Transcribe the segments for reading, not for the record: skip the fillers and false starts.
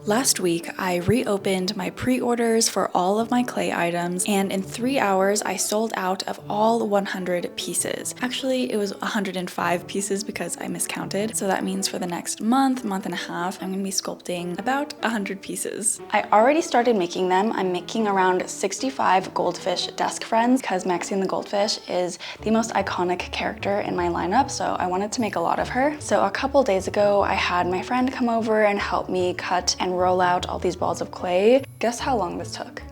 Last week, I reopened my pre-orders for all of my clay items, and in 3 hours, I sold out of all 100 pieces. Actually, it was 105 pieces because I miscounted. So that means for the next month and a half, I'm gonna be sculpting about 100 pieces. I already started making them. I'm making around 65 goldfish desk friends because Maxine the goldfish is the most iconic character in my lineup, so I wanted to make a lot of her. So a couple days ago, I had my friend come over and help me cut and roll out all these balls of clay. Guess how long this took?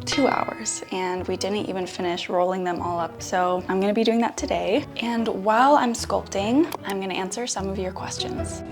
2 hours, and we didn't even finish rolling them all up. So I'm gonna be doing that today. And while I'm sculpting, I'm gonna answer some of your questions.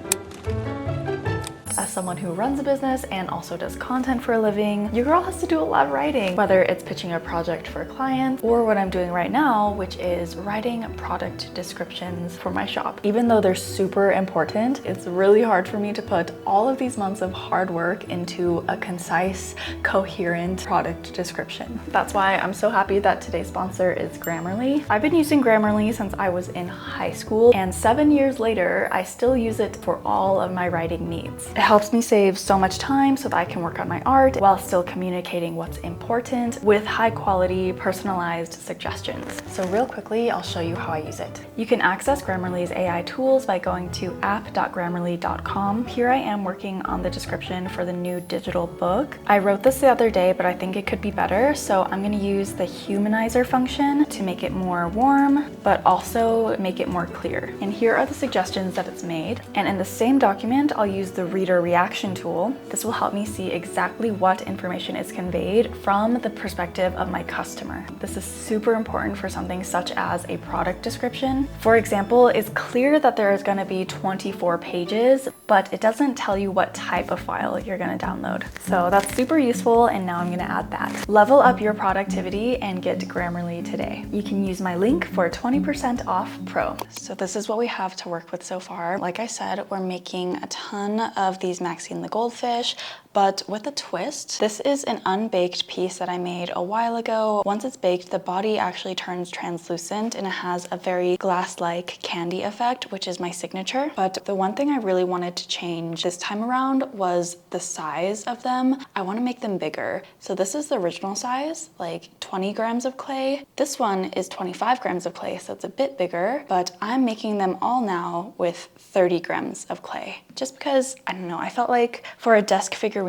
As someone who runs a business and also does content for a living, your girl has to do a lot of writing, whether it's pitching a project for a client or what I'm doing right now, which is writing product descriptions for my shop. Even though they're super important, it's really hard for me to put all of these months of hard work into a concise, coherent product description. That's why I'm so happy that today's sponsor is Grammarly. I've been using Grammarly since I was in high school, and 7 years later, I still use it for all of my writing needs. It helps me save so much time so that I can work on my art while still communicating what's important with high quality, personalized suggestions. So real quickly, I'll show you how I use it. You can access Grammarly's AI tools by going to app.grammarly.com. Here I am working on the description for the new digital book. I wrote this the other day, but I think it could be better. So I'm gonna use the humanizer function to make it more warm, but also make it more clear. And here are the suggestions that it's made. And in the same document, I'll use the reader reaction tool. This will help me see exactly what information is conveyed from the perspective of my customer. This is super important for something such as a product description. For example, it's clear that there is going to be 24 pages, but it doesn't tell you what type of file you're going to download. So that's super useful, and now I'm going to add that. Level up your productivity and get Grammarly today. You can use my link for 20% off pro. So this is what we have to work with so far. Like I said, we're making a ton of these Maxine the goldfish, but with a twist. This is an unbaked piece that I made a while ago. Once it's baked, the body actually turns translucent and it has a very glass-like candy effect, which is my signature. But the one thing I really wanted to change this time around was the size of them. I want to make them bigger. So this is the original size, like 20 grams of clay. This one is 25 grams of clay, so it's a bit bigger, but I'm making them all now with 30 grams of clay. Just because, I don't know, I felt like for a desk figurine,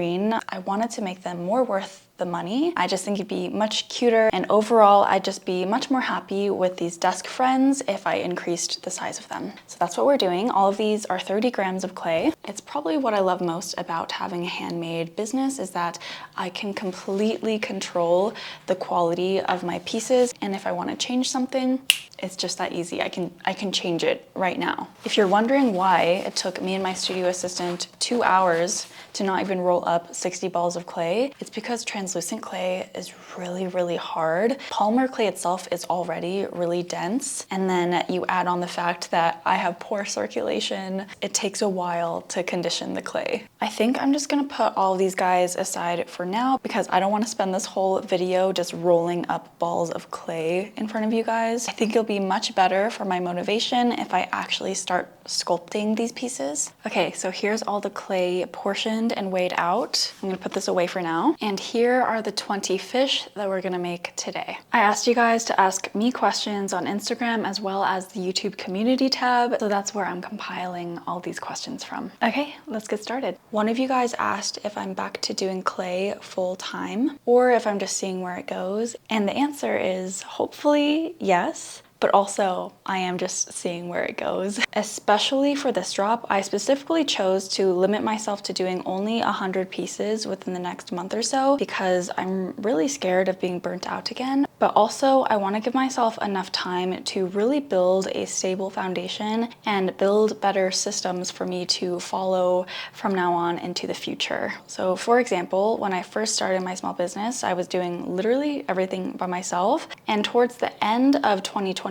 I wanted to make them more worth the money. I just think it'd be much cuter, and overall I'd just be much more happy with these desk friends if I increased the size of them. So that's what we're doing. All of these are 30 grams of clay. It's probably what I love most about having a handmade business is that I can completely control the quality of my pieces, and if I want to change something, it's just that easy. I can change it right now. If you're wondering why it took me and my studio assistant 2 hours to not even roll up 60 balls of clay, it's because translucent clay is really, really hard. Polymer clay itself is already really dense, and then you add on the fact that I have poor circulation. It takes a while to condition the clay. I think I'm just gonna put all of these guys aside for now because I don't want to spend this whole video just rolling up balls of clay in front of you guys. I think it'll be much better for my motivation if I actually start sculpting these pieces. Okay, so here's all the clay portioned and weighed out. I'm gonna put this away for now. And here are the 20 fish that we're gonna make today. I asked you guys to ask me questions on Instagram as well as the YouTube community tab, so that's where I'm compiling all these questions from. Okay, let's get started. One of you guys asked if I'm back to doing clay full time or if I'm just seeing where it goes. And the answer is hopefully yes. But also I am just seeing where it goes. Especially for this drop, I specifically chose to limit myself to doing only 100 pieces within the next month or so because I'm really scared of being burnt out again. But also I want to give myself enough time to really build a stable foundation and build better systems for me to follow from now on into the future. So for example, when I first started my small business, I was doing literally everything by myself. And towards the end of 2024,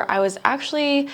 I was actually,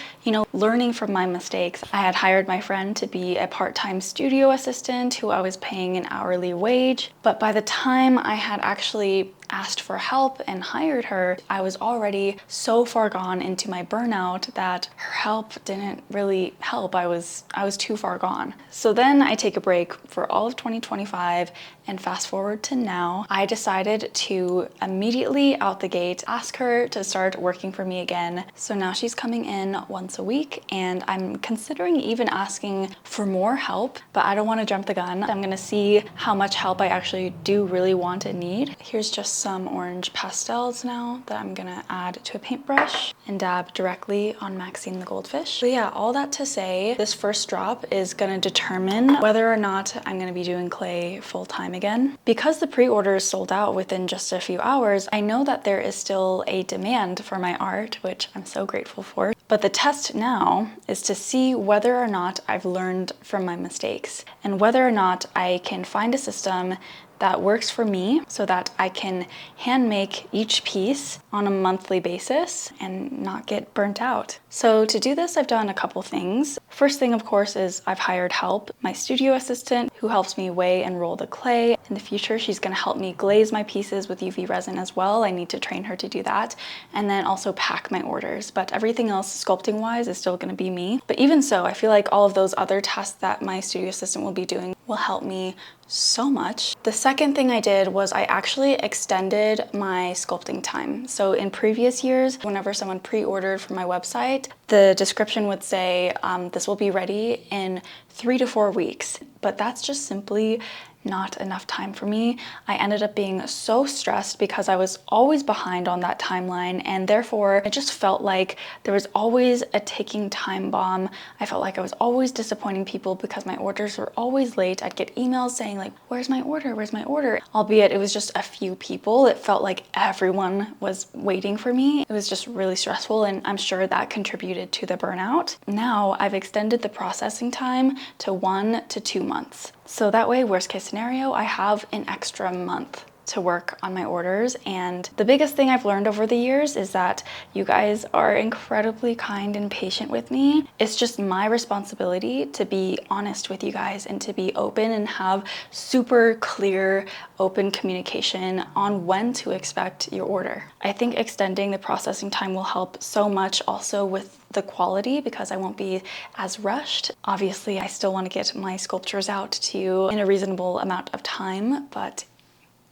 learning from my mistakes. I had hired my friend to be a part-time studio assistant who I was paying an hourly wage. But by the time I had actually asked for help and hired her, I was already so far gone into my burnout that her help didn't really help. I was too far gone. So then I take a break for all of 2025, and fast forward to now, I decided to immediately out the gate ask her to start working for me again. So now she's coming in once a week, and I'm considering even asking for more help, but I don't want to jump the gun. I'm gonna see how much help I actually do really want and need. Here's just some orange pastels now that I'm gonna add to a paintbrush and dab directly on Maxine the goldfish. But yeah, all that to say, this first drop is gonna determine whether or not I'm gonna be doing clay full-time again. Because the pre-order is sold out within just a few hours, I know that there is still a demand for my art, which I'm so grateful for. But the test now is to see whether or not I've learned from my mistakes and whether or not I can find a system that works for me so that I can hand make each piece on a monthly basis and not get burnt out. So to do this, I've done a couple things. First thing, of course, is I've hired help. My studio assistant who helps me weigh and roll the clay. In the future, she's gonna help me glaze my pieces with UV resin as well. I need to train her to do that. And then also pack my orders. But everything else, sculpting wise, is still gonna be me. But even so, I feel like all of those other tasks that my studio assistant will be doing will help me so much. The second thing I did was I actually extended my sculpting time. So in previous years, whenever someone pre-ordered from my website, the description would say, this will be ready in 3 to 4 weeks. But that's just simply not enough time for me. I ended up being so stressed because I was always behind on that timeline, and therefore it just felt like there was always a ticking time bomb. I felt like I was always disappointing people because my orders were always late. I'd get emails saying like, where's my order? Where's my order? Albeit it was just a few people. It felt like everyone was waiting for me. It was just really stressful, and I'm sure that contributed to the burnout. Now I've extended the processing time to 1 to 2 months. So that way, worst case scenario, I have an extra month to work on my orders. And the biggest thing I've learned over the years is that you guys are incredibly kind and patient with me. It's just my responsibility to be honest with you guys and to be open and have super clear, open communication on when to expect your order. I think extending the processing time will help so much also with the quality because I won't be as rushed. Obviously, I still want to get my sculptures out to you in a reasonable amount of time, but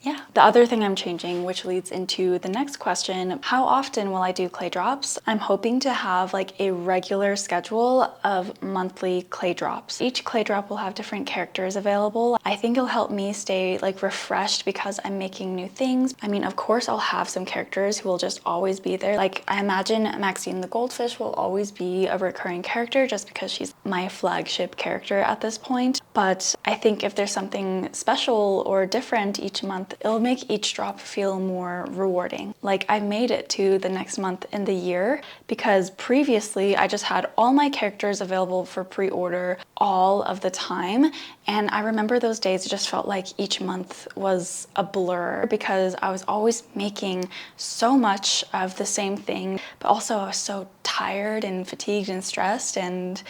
yeah. The other thing I'm changing, which leads into the next question, how often will I do clay drops? I'm hoping to have like a regular schedule of monthly clay drops. Each clay drop will have different characters available. I think it'll help me stay like refreshed because I'm making new things. I mean, of course I'll have some characters who will just always be there. Like I imagine Maxine the goldfish will always be a recurring character just because she's my flagship character at this point. But I think if there's something special or different each month, it'll make each drop feel more rewarding. Like I made it to the next month in the year because previously I just had all my characters available for pre-order all of the time. And I remember those days it just felt like each month was a blur because I was always making so much of the same thing, but also I was so tired and fatigued and stressed, and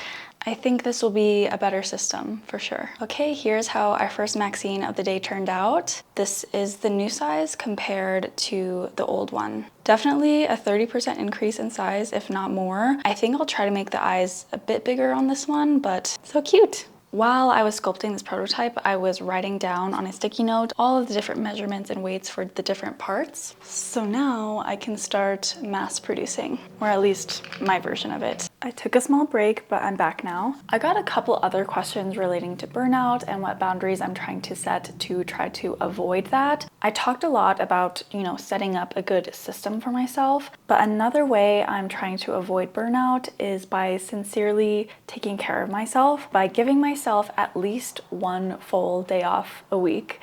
I think this will be a better system for sure. Okay, here's how our first Maxine of the day turned out. This is the new size compared to the old one. Definitely a 30% increase in size, if not more. I think I'll try to make the eyes a bit bigger on this one, but so cute. While I was sculpting this prototype, I was writing down on a sticky note all of the different measurements and weights for the different parts. So now I can start mass producing, or at least my version of it. I took a small break, but I'm back now. I got a couple other questions relating to burnout and what boundaries I'm trying to set to try to avoid that. I talked a lot about, setting up a good system for myself, but another way I'm trying to avoid burnout is by sincerely taking care of myself, by giving myself at least one full day off a week.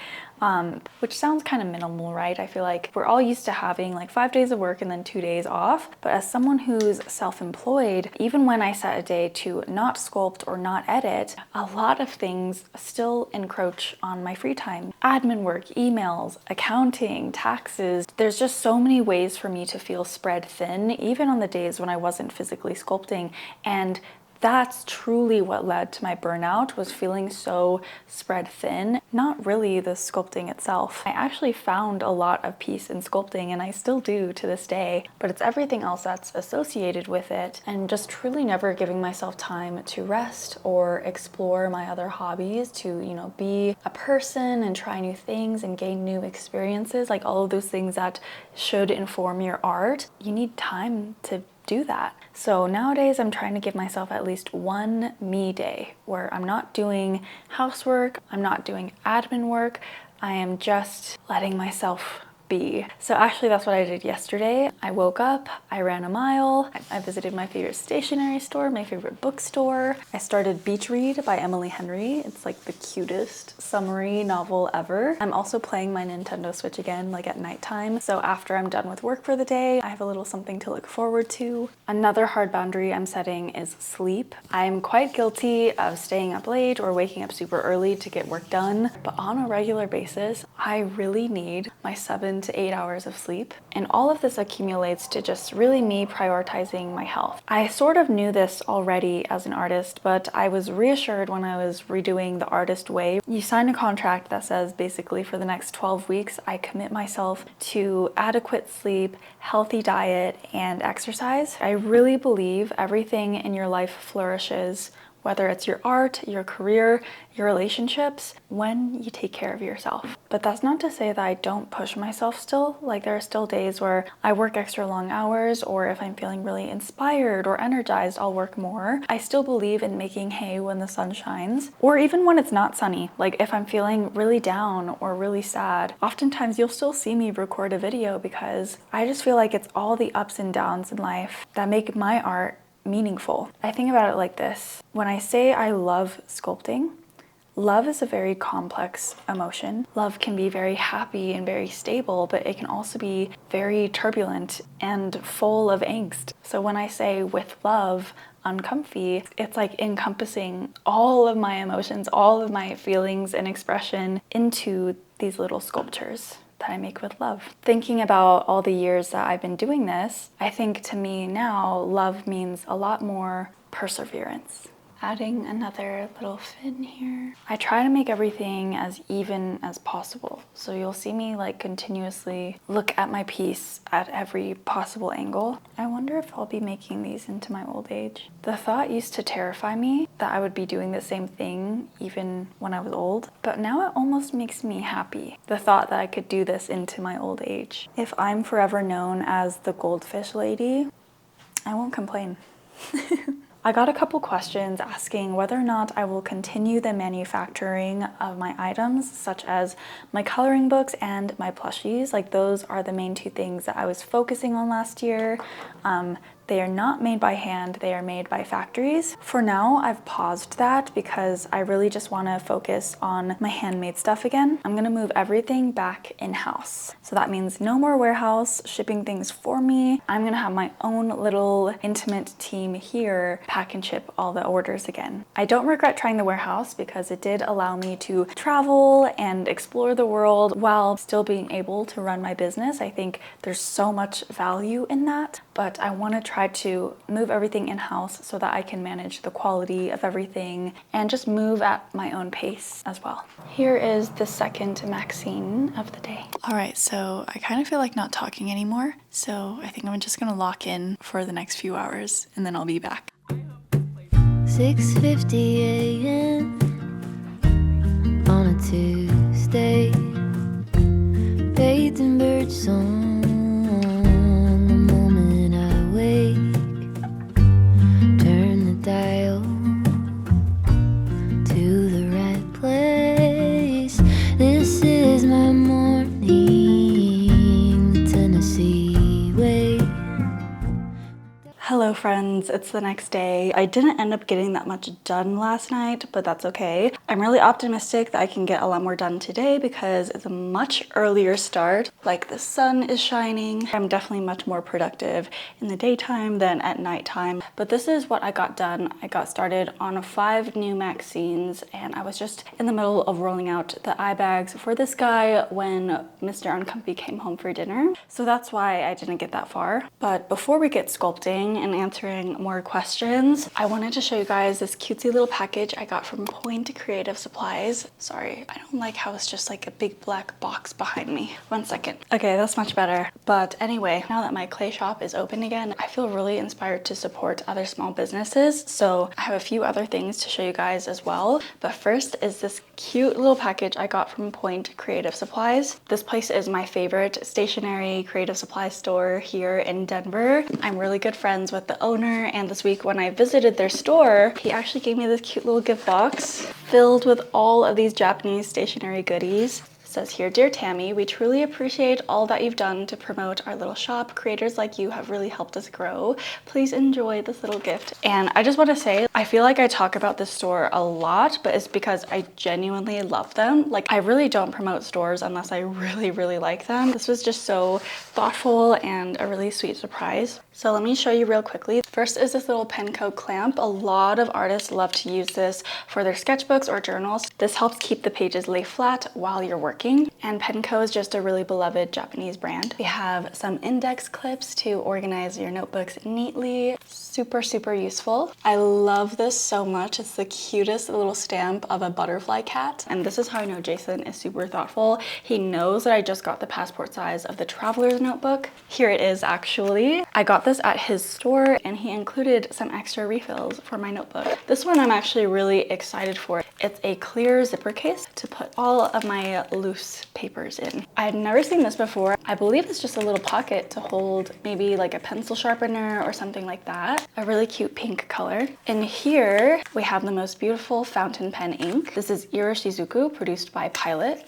Which sounds kind of minimal, right? I feel like we're all used to having like 5 days of work and then 2 days off. But as someone who's self-employed, even when I set a day to not sculpt or not edit, a lot of things still encroach on my free time. Admin work, emails, accounting, taxes. There's just so many ways for me to feel spread thin, even on the days when I wasn't physically sculpting. And that's truly what led to my burnout, was feeling so spread thin, not really the sculpting itself. I actually found a lot of peace in sculpting, and I still do to this day, but it's everything else that's associated with it, and just truly never giving myself time to rest or explore my other hobbies, to, you know, be a person and try new things and gain new experiences, like all of those things that should inform your art. You need time to do that. So nowadays I'm trying to give myself at least one me day where I'm not doing housework, I'm not doing admin work, I am just letting myself be. So actually that's what I did yesterday. I woke up, I ran a mile, I visited my favorite stationery store, my favorite bookstore. I started Beach Read by Emily Henry. It's like the cutest summery novel ever. I'm also playing my Nintendo Switch again, like at nighttime. So after I'm done with work for the day, I have a little something to look forward to. Another hard boundary I'm setting is sleep. I'm quite guilty of staying up late or waking up super early to get work done, but on a regular basis, I really need my 7 to 8 hours of sleep. And all of this accumulates to just really me prioritizing my health. I sort of knew this already as an artist, but I was reassured when I was redoing The Artist Way. You sign a contract that says basically for the next 12 weeks, I commit myself to adequate sleep, healthy diet, and exercise. I really believe everything in your life flourishes, whether it's your art, your career, your relationships, when you take care of yourself. But that's not to say that I don't push myself still. Like, there are still days where I work extra long hours, or if I'm feeling really inspired or energized, I'll work more. I still believe in making hay when the sun shines, or even when it's not sunny. Like, if I'm feeling really down or really sad, oftentimes you'll still see me record a video, because I just feel like it's all the ups and downs in life that make my art meaningful. I think about it like this. When I say I love sculpting, love is a very complex emotion. Love can be very happy and very stable, but it can also be very turbulent and full of angst. So when I say with love, uncomfy, it's like encompassing all of my emotions, all of my feelings and expression into these little sculptures that I make with love. Thinking about all the years that I've been doing this, I think to me now, love means a lot more perseverance. Adding another little fin here. I try to make everything as even as possible. So you'll see me like continuously look at my piece at every possible angle. I wonder if I'll be making these into my old age. The thought used to terrify me that I would be doing the same thing even when I was old, but now it almost makes me happy. The thought that I could do this into my old age. If I'm forever known as the goldfish lady, I won't complain. I got a couple questions asking whether or not I will continue the manufacturing of my items, such as my coloring books and my plushies. Like, those are the main two things that I was focusing on last year. They are not made by hand, they are made by factories. For now, I've paused that because I really just want to focus on my handmade stuff again. I'm gonna move everything back in-house. So that means no more warehouse shipping things for me. I'm gonna have my own little intimate team here pack and ship all the orders again. I don't regret trying the warehouse because it did allow me to travel and explore the world while still being able to run my business. I think there's so much value in that, but I want to try to move everything in-house so that I can manage the quality of everything and just move at my own pace as well. Here is the second Maxine of the day. All right, so I kind of feel like not talking anymore, so I think I'm just gonna lock in for the next few hours and then I'll be back. 6:50 a.m. on a Tuesday, bathed in birdsong. The moment I wake, turn the dial to the right place. This is my morning, the Tennessee way. Hello friends, it's the next day. I didn't end up getting that much done last night, but that's okay. I'm really optimistic that I can get a lot more done today because it's a much earlier start. Like, the sun is shining. I'm definitely much more productive in the daytime than at nighttime. But this is what I got done. I got started on 5 new Maxines, and I was just in the middle of rolling out the eye bags for this guy when Mr. Uncomfy came home for dinner. So that's why I didn't get that far. But before we get sculpting and answering more questions, I wanted to show you guys this cutesy little package I got from Point Creative Supplies. Sorry, I don't like how it's just like a big black box behind me. 1 second. Okay, that's much better. But anyway, now that my clay shop is open again, I feel really inspired to support other small businesses. So I have a few other things to show you guys as well. But first is this cute little package I got from Point Creative Supplies. This place is my favorite stationery creative supply store here in Denver. I'm really good friends with the owner, and this week when I visited their store, he actually gave me this cute little gift box filled with all of these Japanese stationery goodies. Says here, "Dear Tammy, we truly appreciate all that you've done to promote our little shop. Creators like you have really helped us grow. Please enjoy this little gift." And I just want to say, I feel like I talk about this store a lot, but it's because I genuinely love them. Like, I really don't promote stores unless I really like them. This was just so thoughtful and a really sweet surprise. So let me show you real quickly. First is this little Penco clamp. A lot of artists love to use this for their sketchbooks or journals. This helps keep the pages lay flat while you're working. And Penco is just a really beloved Japanese brand. We have some index clips to organize your notebooks neatly. Super useful. I love this so much. It's the cutest little stamp of a butterfly cat. And this is how I know Jason is super thoughtful. He knows that I just got the passport size of the traveler's notebook. Here it is actually. I got this at his store and he included some extra refills for my notebook. This one I'm actually really excited for. It's a clear zipper case to put all of my loose papers in. I had never seen this before. I believe it's just a little pocket to hold maybe like a pencil sharpener or something like that. A really cute pink color. In here, we have the most beautiful fountain pen ink. This is Iroshizuku, produced by Pilot.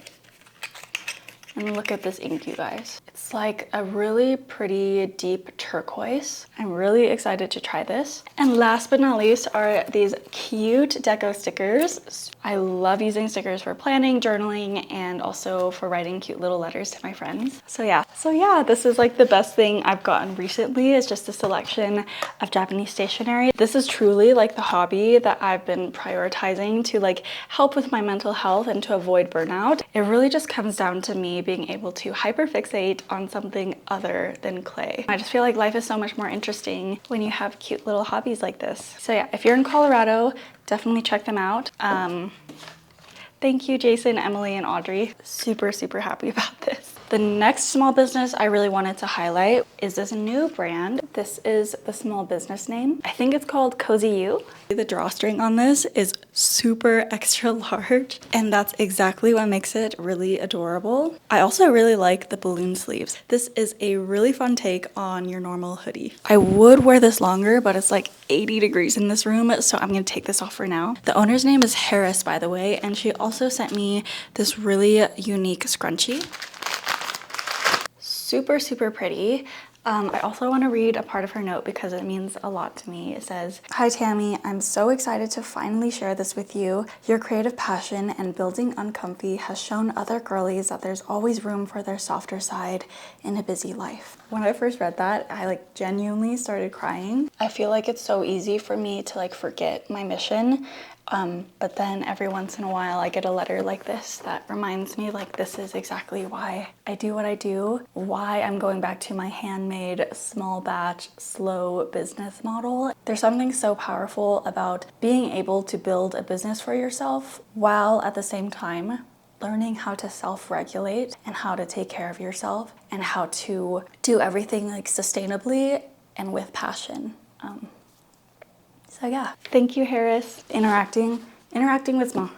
And look at this ink, you guys. It's like a really pretty deep turquoise. I'm really excited to try this. And last but not least are these cute deco stickers. I love using stickers for planning, journaling, and also for writing cute little letters to my friends. So yeah, this is like the best thing I've gotten recently, is just a selection of Japanese stationery. This is truly like the hobby that I've been prioritizing to like help with my mental health and to avoid burnout. It really just comes down to me being able to hyperfixate on something other than clay. I just feel like life is so much more interesting when you have cute little hobbies like this. So yeah, if you're in Colorado, definitely check them out. Thank you, Jason, Emily, and Audrey. Super happy about this. The next small business I really wanted to highlight is this new brand. This is the small business name. I think it's called Cozy You. The drawstring on this is super extra large, and that's exactly what makes it really adorable. I also really like the balloon sleeves. This is a really fun take on your normal hoodie. I would wear this longer, but it's like 80 degrees in this room, so I'm gonna take this off for now. The owner's name is Harris, by the way, and she also sent me this really unique scrunchie. Super pretty. I also want to read a part of her note because it means a lot to me. It says, "Hi Tammy, I'm so excited to finally share this with you. Your creative passion and building Uncomfy has shown other girlies that there's always room for their softer side in a busy life." When I first read that, I like genuinely started crying. I feel like it's so easy for me to like forget my mission. But then every once in a while I get a letter like this that reminds me like this is exactly why I do what I do, why I'm going back to my handmade, small batch, slow business model. There's something so powerful about being able to build a business for yourself while at the same time learning how to self-regulate and how to take care of yourself and how to do everything like sustainably and with passion. So yeah, thank you, Harris. Interacting with small.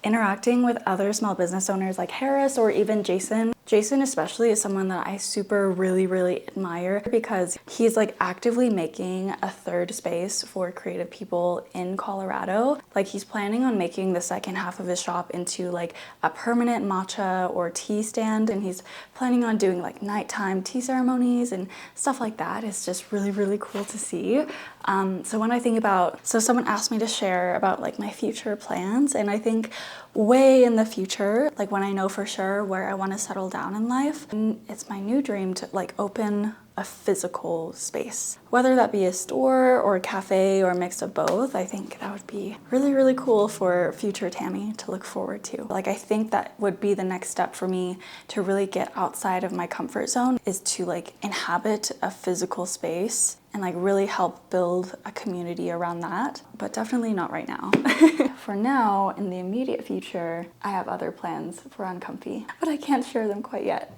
Interacting with other small business owners like Harris or even Jason. Jason especially is someone that I really admire because he's like actively making a third space for creative people in Colorado. Like he's planning on making the second half of his shop into like a permanent matcha or tea stand, and he's planning on doing like nighttime tea ceremonies and stuff like that. It's just really cool to see. So when I think about, so someone asked me to share about like my future plans, and I think way in the future, like when I know for sure where I want to settle down in life, and it's my new dream to like open a physical space, whether that be a store or a cafe or a mix of both. I think that would be really, really cool for future Tammy to look forward to. Like, I think that would be the next step for me to really get outside of my comfort zone, is to like inhabit a physical space and like really help build a community around that, but definitely not right now. For now, in the immediate future, I have other plans for Uncomfy, but I can't share them quite yet.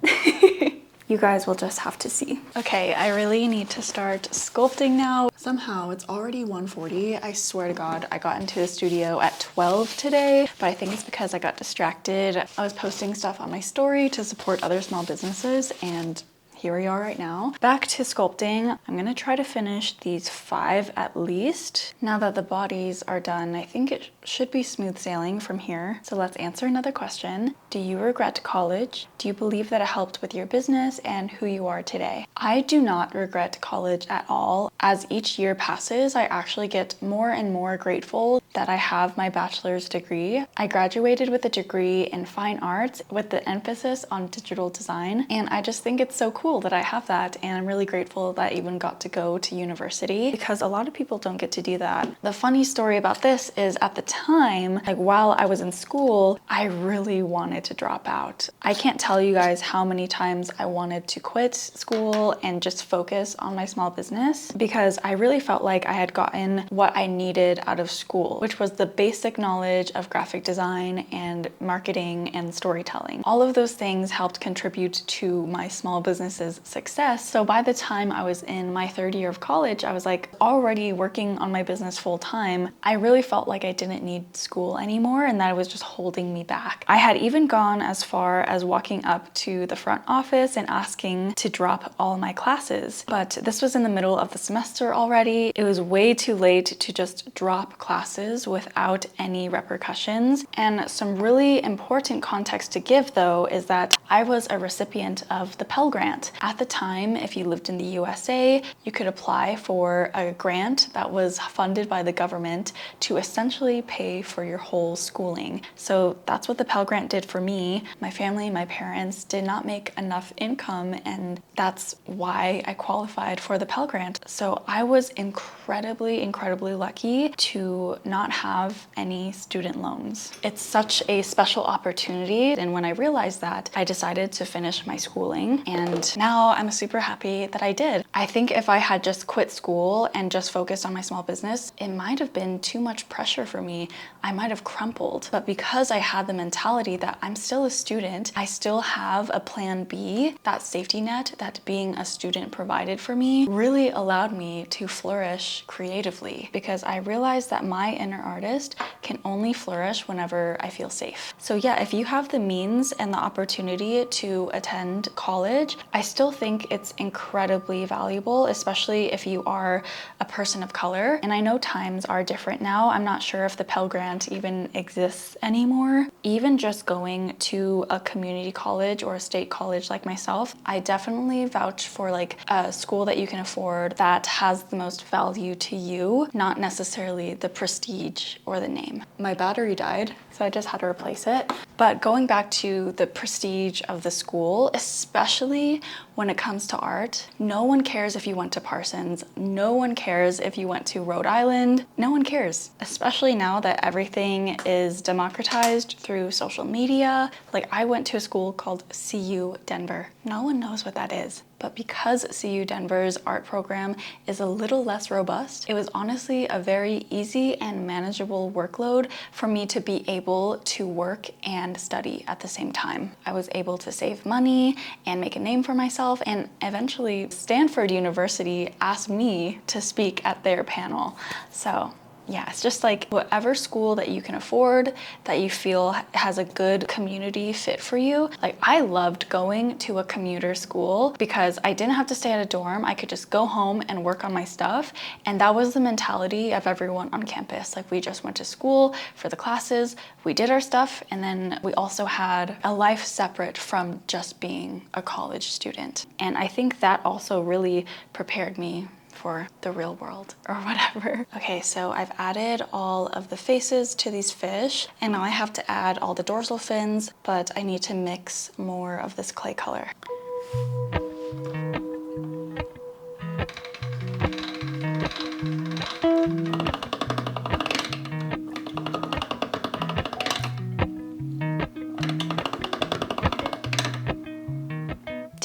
You guys will just have to see. Okay, I really need to start sculpting now. Somehow it's already 1:40. I swear to God, I got into the studio at 12 today, but I think it's because I got distracted. I was posting stuff on my story to support other small businesses, and here we are right now. Back to sculpting. I'm gonna try to finish these 5 at least. Now that the bodies are done, I think it should be smooth sailing from here. So let's answer another question. Do you regret college? Do you believe that it helped with your business and who you are today? I do not regret college at all. As each year passes, I actually get more and more grateful that I have my bachelor's degree. I graduated with a degree in fine arts with the emphasis on digital design, and I just think it's so cool that I have that, and I'm really grateful that I even got to go to university, because a lot of people don't get to do that. The funny story about this is, at the time, like while I was in school, I really wanted to drop out. I can't tell you guys how many times I wanted to quit school and just focus on my small business, because I really felt like I had gotten what I needed out of school, which was the basic knowledge of graphic design and marketing and storytelling. All of those things helped contribute to my small business's success. So by the time I was in my 3rd year of college, I was like already working on my business full time. I really felt like I didn't need school anymore, and that it was just holding me back. I had even gone as far as walking up to the front office and asking to drop all my classes. But this was in the middle of the semester already. It was way too late to just drop classes without any repercussions. And some really important context to give, though, is that I was a recipient of the Pell Grant. At the time, if you lived in the USA, you could apply for a grant that was funded by the government to essentially pay for your whole schooling. So that's what the Pell Grant did for me. My family, my parents did not make enough income, and that's why I qualified for the Pell Grant. So I was incredibly, incredibly lucky to not have any student loans. It's such a special opportunity, and when I realized that, I decided to finish my schooling, and now I'm super happy that I did. I think if I had just quit school and just focused on my small business, it might have been too much pressure for me. I might have crumpled. But because I had the mentality that I'm still a student, I still have a plan B, that safety net that being a student provided for me really allowed me to flourish creatively, because I realized that my inner artist can only flourish whenever I feel safe. So yeah, if you have the means and the opportunity to attend college, I still think it's incredibly valuable, especially if you are a person of color. And I know times are different now. I'm not sure if the Pell Grant even exists anymore. Even just going to a community college or a state college like myself, I definitely vouch for like a school that you can afford that has the most value to you, not necessarily the prestige or the name. My battery died, so I just had to replace it. But going back to the prestige of the school, especially when it comes to art, no one cares if you went to Parsons. No one cares if you went to Rhode Island. No one cares, especially now that everything is democratized through social media. Like, I went to a school called CU Denver. No one knows what that is. But because CU Denver's art program is a little less robust, it was honestly a very easy and manageable workload for me to be able to work and study at the same time. I was able to save money and make a name for myself, and eventually Stanford University asked me to speak at their panel. So yeah, it's just like whatever school that you can afford, that you feel has a good community fit for you. Like, I loved going to a commuter school because I didn't have to stay at a dorm. I could just go home and work on my stuff. And that was the mentality of everyone on campus. Like, we just went to school for the classes, we did our stuff, and then we also had a life separate from just being a college student. And I think that also really prepared me for the real world or whatever. Okay, so I've added all of the faces to these fish, and now I have to add all the dorsal fins, but I need to mix more of this clay color.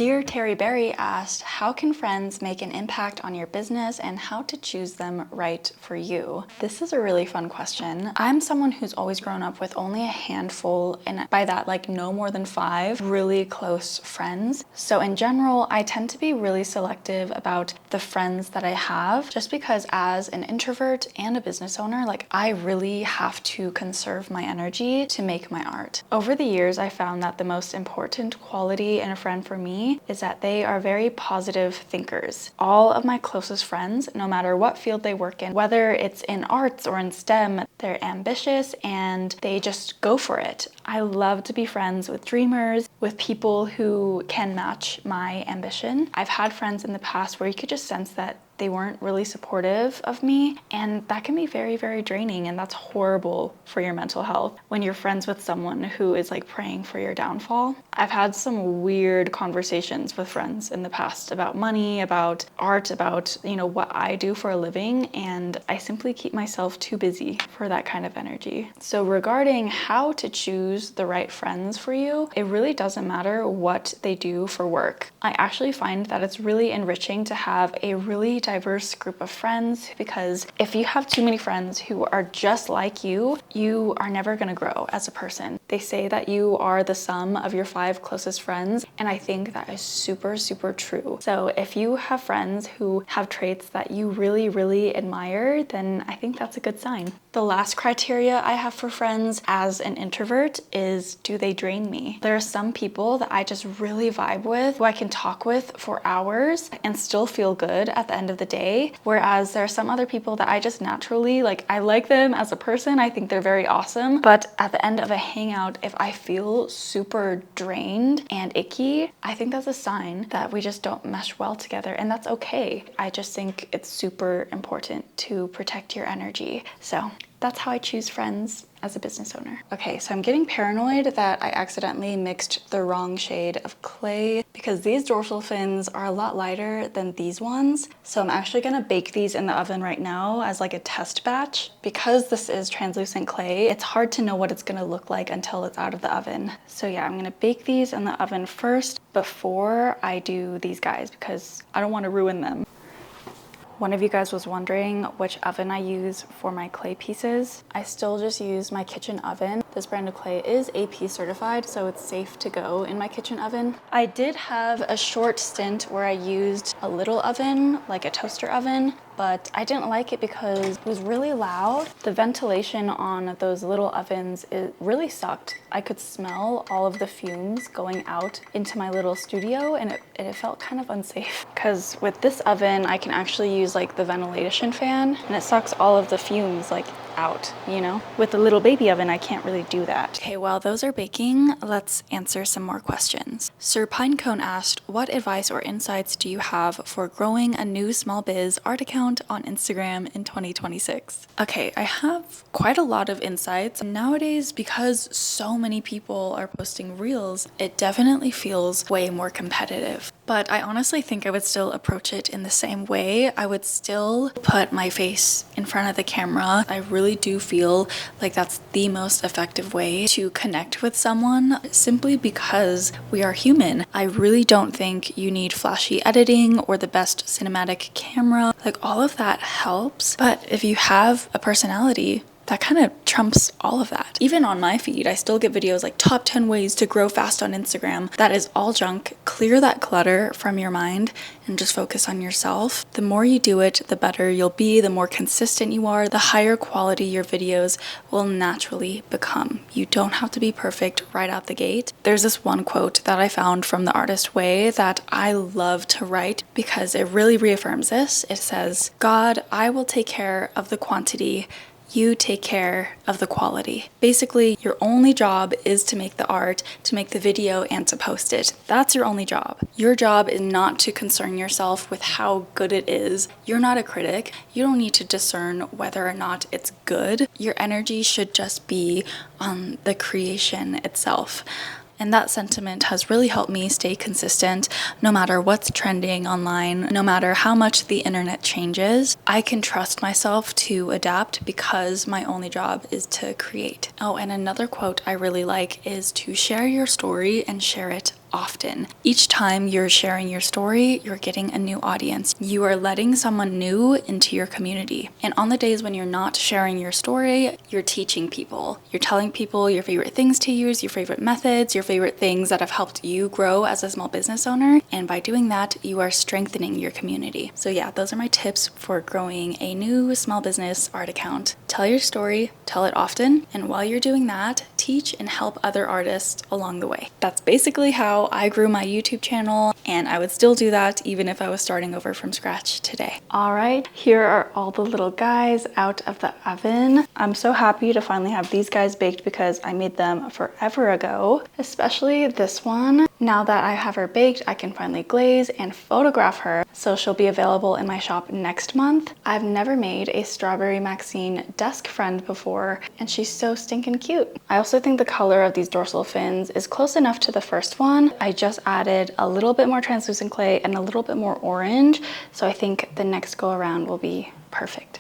Dear Terry Berry asked, how can friends make an impact on your business and how to choose them right for you? This is a really fun question. I'm someone who's always grown up with only a handful, and by that, like no more than 5 really close friends. So in general, I tend to be really selective about the friends that I have, just because as an introvert and a business owner, like I really have to conserve my energy to make my art. Over the years, I found that the most important quality in a friend for me is that they are very positive thinkers. All of my closest friends, no matter what field they work in, whether it's in arts or in STEM, they're ambitious and they just go for it. I love to be friends with dreamers, with people who can match my ambition. I've had friends in the past where you could just sense that they weren't really supportive of me, and that can be very, very draining, and that's horrible for your mental health when you're friends with someone who is like praying for your downfall. I've had some weird conversations with friends in the past about money, about art, about, what I do for a living, and I simply keep myself too busy for that kind of energy. So regarding how to choose the right friends for you, it really doesn't matter what they do for work. I actually find that it's really enriching to have a really diverse group of friends, because if you have too many friends who are just like you are never going to grow as a person. They say that you are the sum of your 5 closest friends, and I think that is super, super true. So if you have friends who have traits that you really, really admire, then I think that's a good sign. The last criteria I have for friends as an introvert is, do they drain me? There are some people that I just really vibe with, who I can talk with for hours and still feel good at the end of the day, whereas there are some other people that I just naturally, I like them as a person, I think they're very awesome, but at the end of a hangout, if I feel super drained and icky, I think that's a sign that we just don't mesh well together, and that's okay. I just think it's super important to protect your energy. So that's how I choose friends as a business owner. Okay, so I'm getting paranoid that I accidentally mixed the wrong shade of clay, because these dorsal fins are a lot lighter than these ones. So I'm actually gonna bake these in the oven right now as like a test batch. Because this is translucent clay, it's hard to know what it's gonna look like until it's out of the oven. So yeah, I'm gonna bake these in the oven first before I do these guys, because I don't wanna ruin them. One of you guys was wondering which oven I use for my clay pieces. I still just use my kitchen oven. This brand of clay is AP certified, so it's safe to go in my kitchen oven. I did have a short stint where I used a little oven, like a toaster oven, but I didn't like it because it was really loud. The ventilation on those little ovens, it really sucked. I could smell all of the fumes going out into my little studio, and it felt kind of unsafe. Because with this oven, I can actually use like the ventilation fan, and it sucks all of the fumes out, With the little baby oven, I can't really do that. Okay, while those are baking, let's answer some more questions. Sir Pinecone asked, what advice or insights do you have for growing a new small biz art account on Instagram in 2026? Okay, I have quite a lot of insights. Nowadays, because so many people are posting reels, it definitely feels way more competitive. But I honestly think I would still approach it in the same way. I would still put my face in front of the camera. I really do feel like that's the most effective way to connect with someone, simply because we are human. I really don't think you need flashy editing or the best cinematic camera. All of that helps, but if you have a personality, that kind of trumps all of that. Even on my feed, I still get videos like top 10 ways to grow fast on Instagram. That is all junk. Clear that clutter from your mind and just focus on yourself. The more you do it, the better you'll be, the more consistent you are, the higher quality your videos will naturally become. You don't have to be perfect right out the gate. There's this one quote that I found from The Artist Way that I love to write because it really reaffirms this. It says, God, I will take care of the quantity, you take care of the quality. Basically, your only job is to make the art, to make the video, and to post it. That's your only job. Your job is not to concern yourself with how good it is. You're not a critic. You don't need to discern whether or not it's good. Your energy should just be on the creation itself. And that sentiment has really helped me stay consistent no matter what's trending online, no matter how much the internet changes. I can trust myself to adapt because my only job is to create. Oh, and another quote I really like is to share your story and share it often. Each time you're sharing your story, you're getting a new audience. You are letting someone new into your community. And on the days when you're not sharing your story, you're teaching people. You're telling people your favorite things to use, your favorite methods, your favorite things that have helped you grow as a small business owner. And by doing that, you are strengthening your community. So yeah, those are my tips for growing a new small business art account. Tell your story, tell it often, and while you're doing that, teach and help other artists along the way. That's basically how I grew my YouTube channel, and I would still do that even if I was starting over from scratch today. All right, here are all the little guys out of the oven. I'm so happy to finally have these guys baked because I made them forever ago, especially this one. Now that I have her baked, I can finally glaze and photograph her, so she'll be available in my shop next month. I've never made a strawberry Maxine desk friend before, and she's so stinking cute. I also think the color of these dorsal fins is close enough to the first one. I just added a little bit more translucent clay and a little bit more orange, so I think the next go around will be perfect.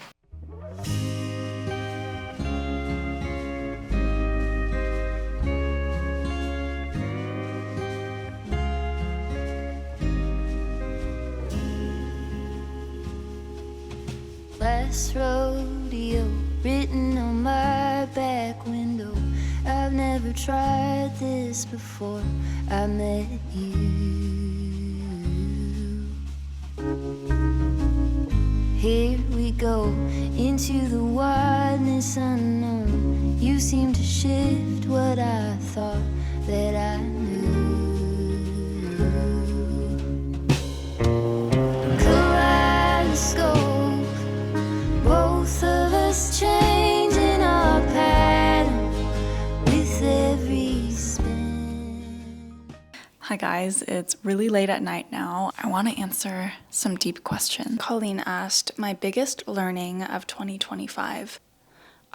Last rodeo written on my back window. I've never tried this before I met you. Here we go into the wildness unknown. You seem to shift what I thought that I knew. Kaleidoscope, both of us changing our pattern with every spin. Hi guys, it's really late at night now. I want to answer some deep questions. Colleen asked, my biggest learning of 2025.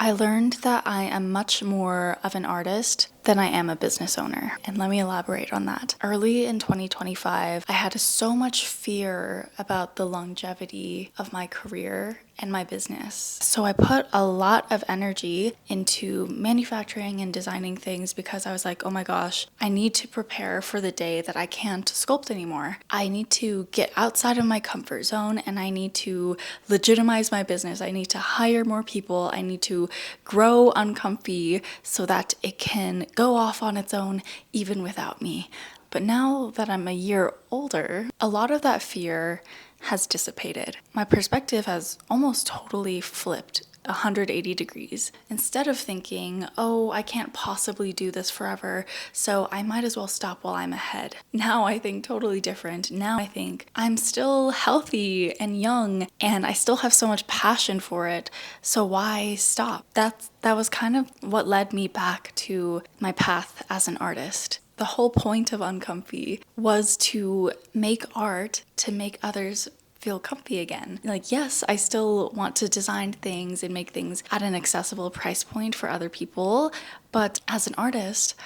I learned that I am much more of an artist than I am a business owner. And let me elaborate on that. Early in 2025, I had so much fear about the longevity of my career and my business. So I put a lot of energy into manufacturing and designing things because I was like, oh my gosh, I need to prepare for the day that I can't sculpt anymore. I need to get outside of my comfort zone and I need to legitimize my business. I need to hire more people. I need to grow Uncomfy so that it can go off on its own even without me. But now that I'm a year older, a lot of that fear has dissipated. My perspective has almost totally flipped 180 degrees. Instead of thinking, oh, I can't possibly do this forever, so I might as well stop while I'm ahead. Now I think totally different. Now I think I'm still healthy and young and I still have so much passion for it, so why stop? That was kind of what led me back to my path as an artist. The whole point of Uncomfy was to make art to make others feel comfy again. Like, yes, I still want to design things and make things at an accessible price point for other people, but as an artist,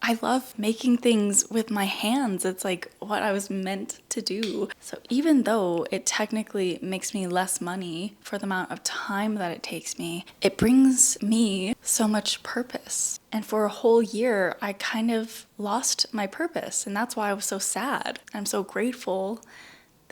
I love making things with my hands. It's like what I was meant to do. So even though it technically makes me less money for the amount of time that it takes me, it brings me so much purpose. And for a whole year, I kind of lost my purpose. And that's why I was so sad. I'm so grateful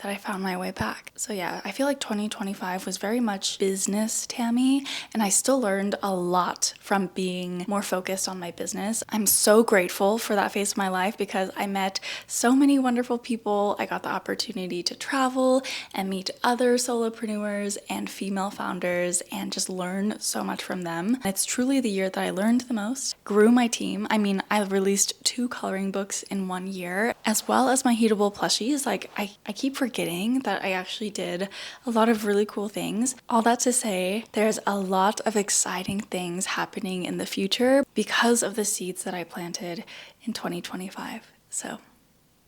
that I found my way back. So yeah, I feel like 2025 was very much business Tammy, and I still learned a lot from being more focused on my business. I'm so grateful for that phase of my life because I met so many wonderful people. I got the opportunity to travel and meet other solopreneurs and female founders and just learn so much from them. It's truly the year that I learned the most, grew my team. I mean, I released 2 coloring books in 1 year, as well as my heatable plushies. Like, I keep forgetting that I actually did a lot of really cool things. All that to say, there's a lot of exciting things happening in the future because of the seeds that I planted in 2025. So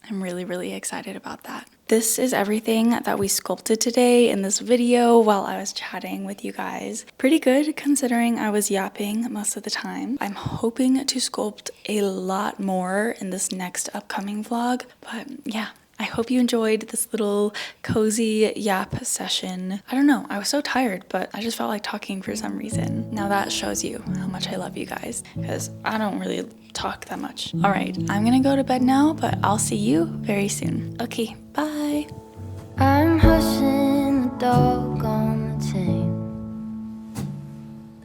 I'm really, really excited about that. This is everything that we sculpted today in this video while I was chatting with you guys. Pretty good considering I was yapping most of the time. I'm hoping to sculpt a lot more in this next upcoming vlog, but yeah, I hope you enjoyed this little cozy yap session. I don't know, I was so tired, but I just felt like talking for some reason. Now that shows you how much I love you guys, because I don't really talk that much. All right, I'm gonna go to bed now, but I'll see you very soon. Okay, bye. I'm hushing the dog on the chain.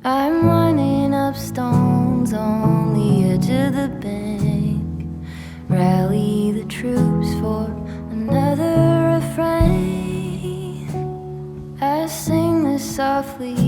I'm running up stones on the edge of the bank. Rally the troops for another refrain. I sing this softly